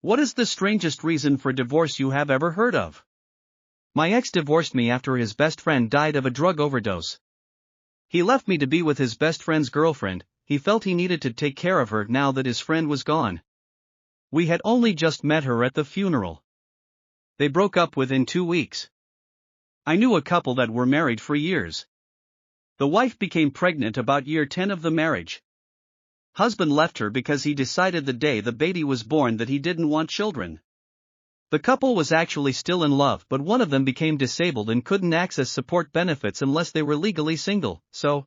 What is the strangest reason for divorce you have ever heard of? My ex divorced me after his best friend died of a drug overdose. He left me to be with his best friend's girlfriend. He felt he needed to take care of her now that his friend was gone. We had only just met her at the funeral. They broke up within 2 weeks. I knew a couple that were married for years. The wife became pregnant about year 10 of the marriage. Husband left her because he decided the day the baby was born that he didn't want children. The couple was actually still in love, but one of them became disabled and couldn't access support benefits unless they were legally single, so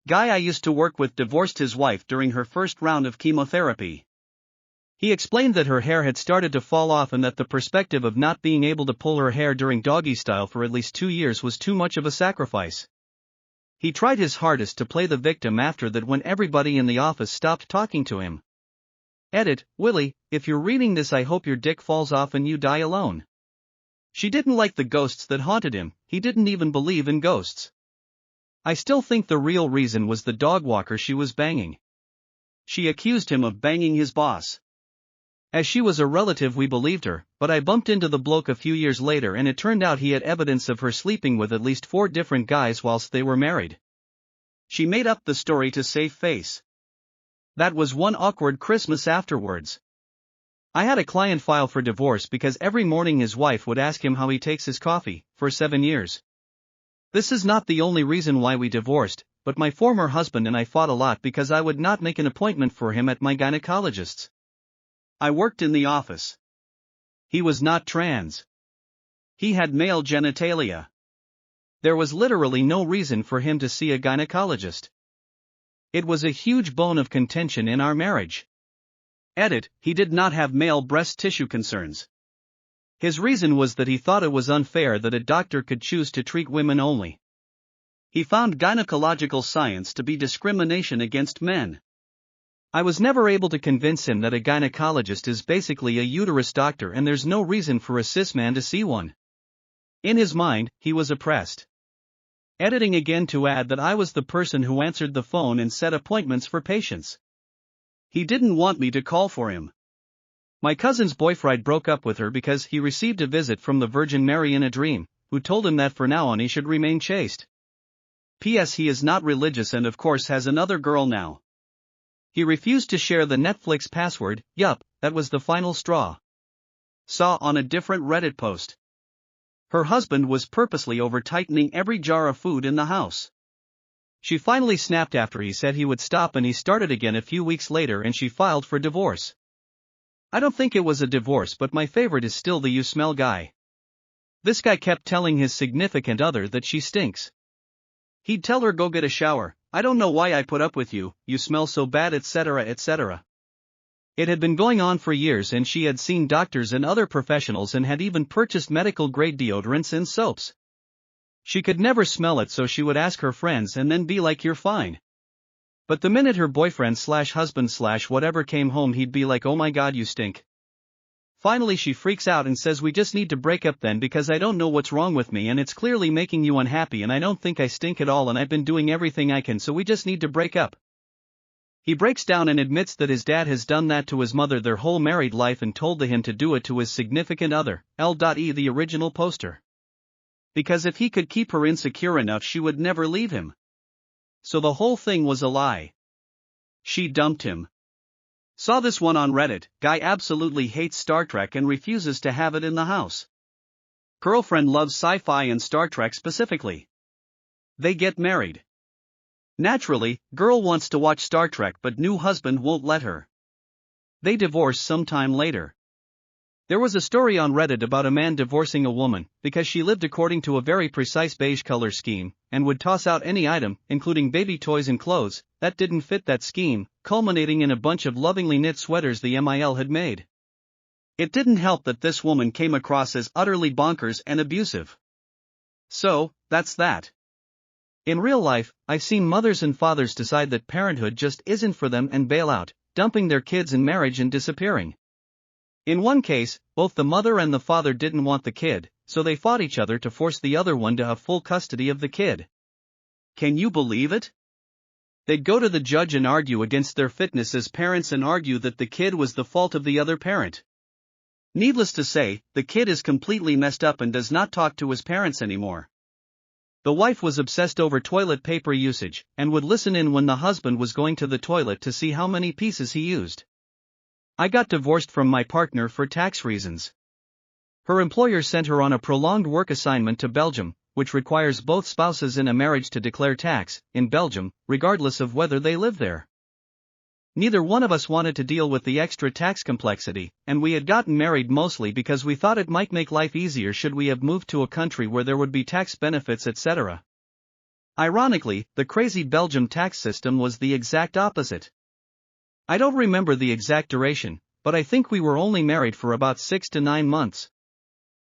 guy I used to work with divorced his wife during her first round of chemotherapy. He explained that her hair had started to fall off and that the perspective of not being able to pull her hair during doggy style for at least 2 years was too much of a sacrifice. He tried his hardest to play the victim after that when everybody in the office stopped talking to him. Edit, Willie, if you're reading this I hope your dick falls off and you die alone. She didn't like the ghosts that haunted him, he didn't even believe in ghosts. I still think the real reason was the dog walker she was banging. She accused him of banging his boss. As she was a relative we believed her, but I bumped into the bloke a few years later and it turned out he had evidence of her sleeping with at least 4 different guys whilst they were married. She made up the story to save face. That was one awkward Christmas afterwards. I had a client file for divorce because every morning his wife would ask him how he takes his coffee, for 7 years. This is not the only reason why we divorced, but my former husband and I fought a lot because I would not make an appointment for him at my gynecologist's. I worked in the office. He was not trans. He had male genitalia. There was literally no reason for him to see a gynecologist. It was a huge bone of contention in our marriage. Edit, he did not have male breast tissue concerns. His reason was that he thought it was unfair that a doctor could choose to treat women only. He found gynecological science to be discrimination against men. I was never able to convince him that a gynecologist is basically a uterus doctor and there's no reason for a cis man to see one. In his mind, he was oppressed. Editing again to add that I was the person who answered the phone and set appointments for patients. He didn't want me to call for him. My cousin's boyfriend broke up with her because he received a visit from the Virgin Mary in a dream, who told him that for now on he should remain chaste. P.S. He is not religious and of course has another girl now. He refused to share the Netflix password. Yup, that was the final straw. Saw on a different Reddit post. Her husband was purposely over-tightening every jar of food in the house. She finally snapped after he said he would stop and he started again a few weeks later and she filed for divorce. I don't think it was a divorce, but my favorite is still the "you smell" guy. This guy kept telling his significant other that she stinks. He'd tell her go get a shower, I don't know why I put up with you, you smell so bad, etc. etc. It had been going on for years and she had seen doctors and other professionals and had even purchased medical-grade deodorants and soaps. She could never smell it, so she would ask her friends and then be like, you're fine. But the minute her boyfriend/husband/whatever came home he'd be like, oh my god you stink. Finally she freaks out and says we just need to break up then because I don't know what's wrong with me and it's clearly making you unhappy and I don't think I stink at all and I've been doing everything I can, so we just need to break up. He breaks down and admits that his dad has done that to his mother their whole married life and told him to do it to his significant other, L.E. the original poster. Because if he could keep her insecure enough she would never leave him. So the whole thing was a lie. She dumped him. Saw this one on Reddit, guy absolutely hates Star Trek and refuses to have it in the house. Girlfriend loves sci-fi and Star Trek specifically. They get married. Naturally, girl wants to watch Star Trek but new husband won't let her. They divorce sometime later. There was a story on Reddit about a man divorcing a woman because she lived according to a very precise beige color scheme and would toss out any item, including baby toys and clothes, that didn't fit that scheme, culminating in a bunch of lovingly knit sweaters the MIL had made. It didn't help that this woman came across as utterly bonkers and abusive. So, that's that. In real life, I've seen mothers and fathers decide that parenthood just isn't for them and bail out, dumping their kids in marriage and disappearing. In one case, both the mother and the father didn't want the kid, so they fought each other to force the other one to have full custody of the kid. Can you believe it? They'd go to the judge and argue against their fitness as parents and argue that the kid was the fault of the other parent. Needless to say, the kid is completely messed up and does not talk to his parents anymore. The wife was obsessed over toilet paper usage, and would listen in when the husband was going to the toilet to see how many pieces he used. I got divorced from my partner for tax reasons. Her employer sent her on a prolonged work assignment to Belgium, which requires both spouses in a marriage to declare tax, in Belgium, regardless of whether they live there. Neither one of us wanted to deal with the extra tax complexity, and we had gotten married mostly because we thought it might make life easier should we have moved to a country where there would be tax benefits, etc. Ironically, the crazy Belgium tax system was the exact opposite. I don't remember the exact duration, but I think we were only married for about 6 to 9 months.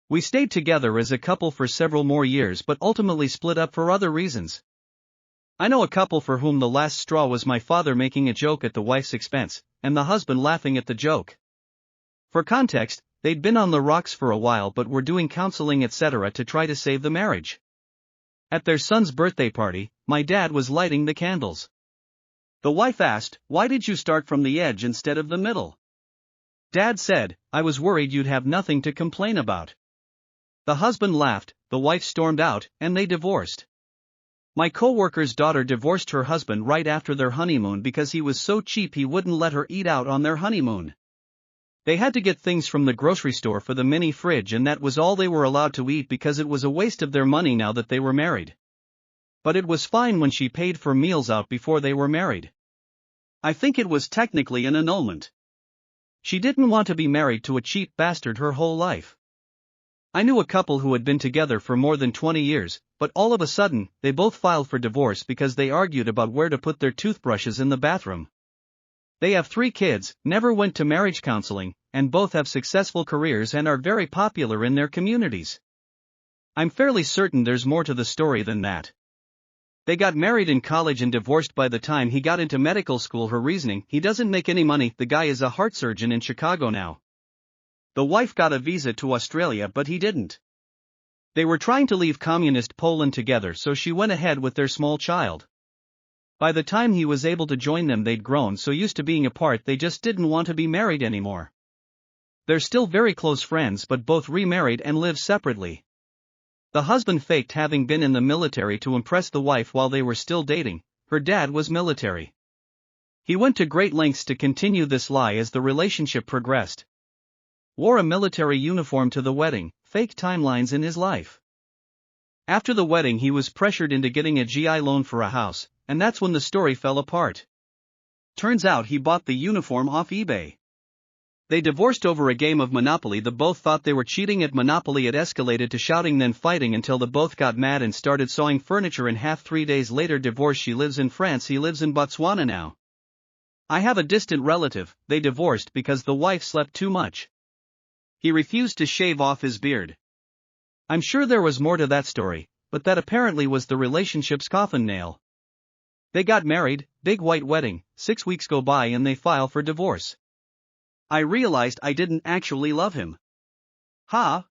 We stayed together as a couple for several more years but ultimately split up for other reasons. I know a couple for whom the last straw was my father making a joke at the wife's expense, and the husband laughing at the joke. For context, they'd been on the rocks for a while but were doing counseling etc. to try to save the marriage. At their son's birthday party, my dad was lighting the candles. The wife asked, "Why did you start from the edge instead of the middle?" Dad said, "I was worried you'd have nothing to complain about." The husband laughed, the wife stormed out, and they divorced. My co-worker's daughter divorced her husband right after their honeymoon because he was so cheap he wouldn't let her eat out on their honeymoon. They had to get things from the grocery store for the mini fridge and that was all they were allowed to eat because it was a waste of their money now that they were married. But it was fine when she paid for meals out before they were married. I think it was technically an annulment. She didn't want to be married to a cheap bastard her whole life. I knew a couple who had been together for more than 20 years, but all of a sudden, they both filed for divorce because they argued about where to put their toothbrushes in the bathroom. They have 3 kids, never went to marriage counseling, and both have successful careers and are very popular in their communities. I'm fairly certain there's more to the story than that. They got married in college and divorced by the time he got into medical school. Her reasoning: he doesn't make any money, the guy is a heart surgeon in Chicago now. The wife got a visa to Australia but he didn't. They were trying to leave communist Poland together so she went ahead with their small child. By the time he was able to join them they'd grown so used to being apart they just didn't want to be married anymore. They're still very close friends but both remarried and live separately. The husband faked having been in the military to impress the wife while they were still dating. Her dad was military. He went to great lengths to continue this lie as the relationship progressed. Wore a military uniform to the wedding, fake timelines in his life. After the wedding he was pressured into getting a GI loan for a house, and that's when the story fell apart. Turns out he bought the uniform off eBay. They divorced over a game of Monopoly. The both thought they were cheating at Monopoly. It escalated to shouting then fighting until the both got mad and started sawing furniture in half. 3 days later divorce. She lives in France, he lives in Botswana now. I have a distant relative, they divorced because the wife slept too much. He refused to shave off his beard. I'm sure there was more to that story, but that apparently was the relationship's coffin nail. They got married, big white wedding, 6 weeks go by and they file for divorce. I realized I didn't actually love him. Ha,